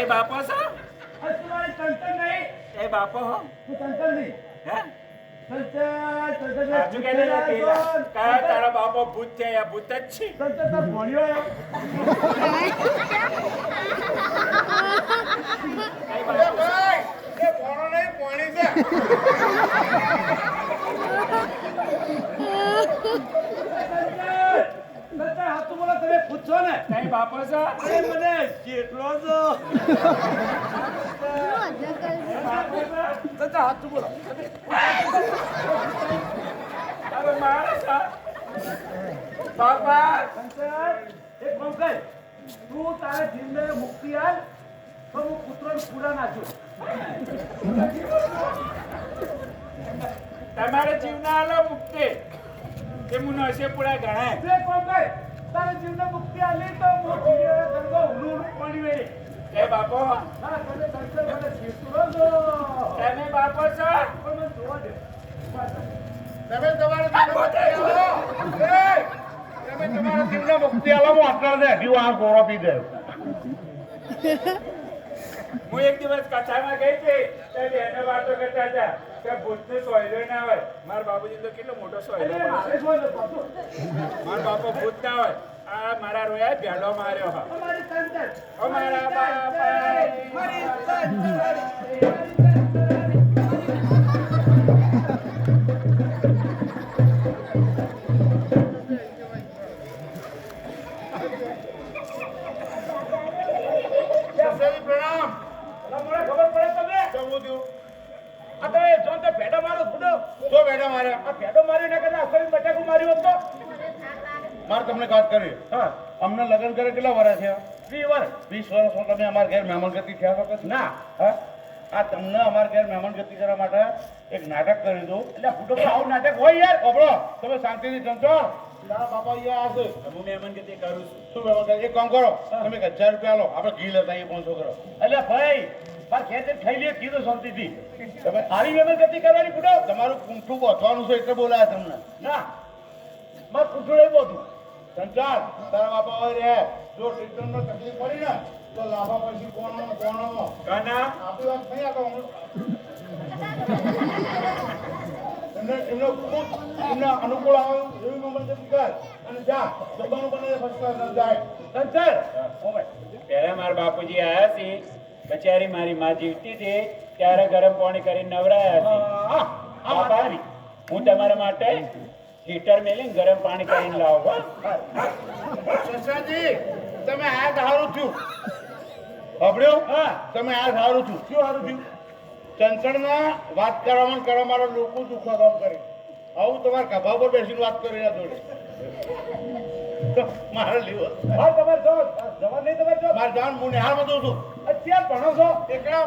એ બાપો છો તમારી ચંચળ નહીં એ બાપો હો તું ચંચળ નહીં હે ચંચળ આજુ કે કયા તારા બાપો ભૂત છે યા ભૂત જ છે ચંચળ તાર ભણ્યો કઈ બાપો એ ભણો નહીં પાણી છે હાથું બોલો તમે પૂછો ને કઈ બાપો છો અરે મને જેટલો છો હાથું બોલો હવે મારે છો બાપા એક કામ કર તું તારે જીવને મુક્તિ આલ તો હું પુત્રોને પૂરા નાખું તમારે જીવના આલો મુક્તિ તે મુનો હશે પૂરા ગણાય બે કામ કર તારે જીવને મુક્તિ આલી તો હું જીવે ગંગો ઉલું પાણી વેરી એ બાપો હા તમે સંસાર મને જીવતો છો તમે બાપો છો પણ મને જોવા દે તમે તમારા જીવને મુક્તિ આલો હું આટલા દે હજુ આ ગોળો પી દે હું એક દિવસ કથામાં ગઈ હતી તે બેને વાતો કરતા હતા કે ભૂતને સોયલો ના હોય મારા બાબુજી તો કેટલો મોટો સોયલો અરે મારે જોઈ લો પાછું મારા બાપો ભૂત ના હોય આ મારા રોયા ભેડો માર્યો હા અમારી સંસાર અમારા બાપા મારી સંસાર પ્રણામ મને ખબર પડે તમને જમવું દઉં આ તો એ જોન તો ભેડો મારો ફૂડો તો બેટા મારે આ ભેડો માર્યો ના કરતા અસલી બટાકું માર્યું હોત તો મારે તમને વાત કરી હા અમને લગ્ન કરે કેટલા વર્ષ થયા 20 વર્ષ 20 વર્ષમાં તમે અમારા ઘેર મહેમાનગતિ થયા વખત ના હા આ તમને અમારા ઘેર મહેમાનગતિ કરવા માટે એક નાટક કરી દઉં એટલે ફૂટો પર આવું નાટક હોય યાર ઓબળો તમે શાંતિથી સમજો તારા બાપા અહીંયા આવશે હું મહેમાન ગતિ કરું છું શું મહેમાન એક કામ કરો તમે 1000 રૂપિયા લો આપણે ઘી લેતા આવીએ 500 કરો એટલે ભાઈ માર ખેતર ખાઈ લે કીધું શાંતિથી તમે આવી વેમન ગતિ કરવાની ફૂટો તમારું કુંઠું બોધવાનું છે એટલે બોલાયા તમને ના માર કુઠું નહીં બોતું સંચાર તારા બાપા હોય રે જો ટ્રીટમેન્ટનો તકલીફ પડી ને તો લાભા પછી કોનો કાના આપણી વાત નહીં આ તો એમને અનુકૂળ આવે એવી મમત કર અને જા જમવાનું બને ફર્સ્ટ ક્લાસ જાય સંસાર ઓમે પહેલા મારા બાપુજી આયા છે બચારી મારી માં જીવતી હતી ત્યારે ગરમ પાણી કરીને નવરાયા છે બાપા હું તમારા માટે હીટર મેલીને ગરમ પાણી કરીને લાવો શશાજી તમે આ સારું થયું સાંભળ્યો હા તમે આ સારું થયું શું સારું થયું ચંચળના વાત કરવા મારા લોકો દુઃખો કામ કરે આવું તમારા ખભા પર બેસીને વાત કરી રહ્યા જોડે મારે લીવો હા તમારે જો જવાન નહીં તમારે જો મારે જાણ હું નિહાળમાં દઉં છું અત્યારે ભણો છો એકડા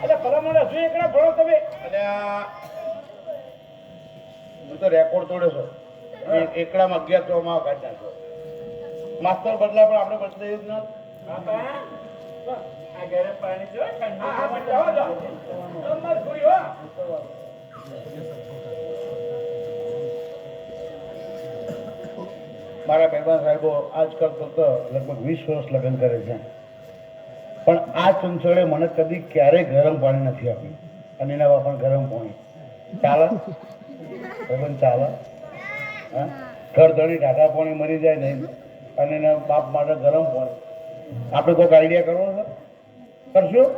એટલે ભલા મને હજુ એકડા ભણો તમે અને હું તો રેકોર્ડ તોડ્યો છો એકડામાં 11 માં કાઢી નાખ્યો માસ્તર બદલાય પણ આપણે બદલાય જ ના બાપા આ ગરમ પાણી જો હા હા પણ જાઓ જાઓ તમારે છોડી હો મારા મહેમાન સાહેબો આજકાલ તો લગભગ 20 વર્ષ લગ્ન કરે છે પણ આ ચંચળે મને કદી ક્યારેય ગરમ પાણી નથી આપ્યું અને એના બાપા ગરમ પાણી ચાલે ભગવાન ચાલે હા ઘર ધણી ટાટા પાણી મરી જાય નહીં અને એના બાપ માટે ગરમ પાણી આપણે કોઈક આઈડિયા કરવો છે કરશું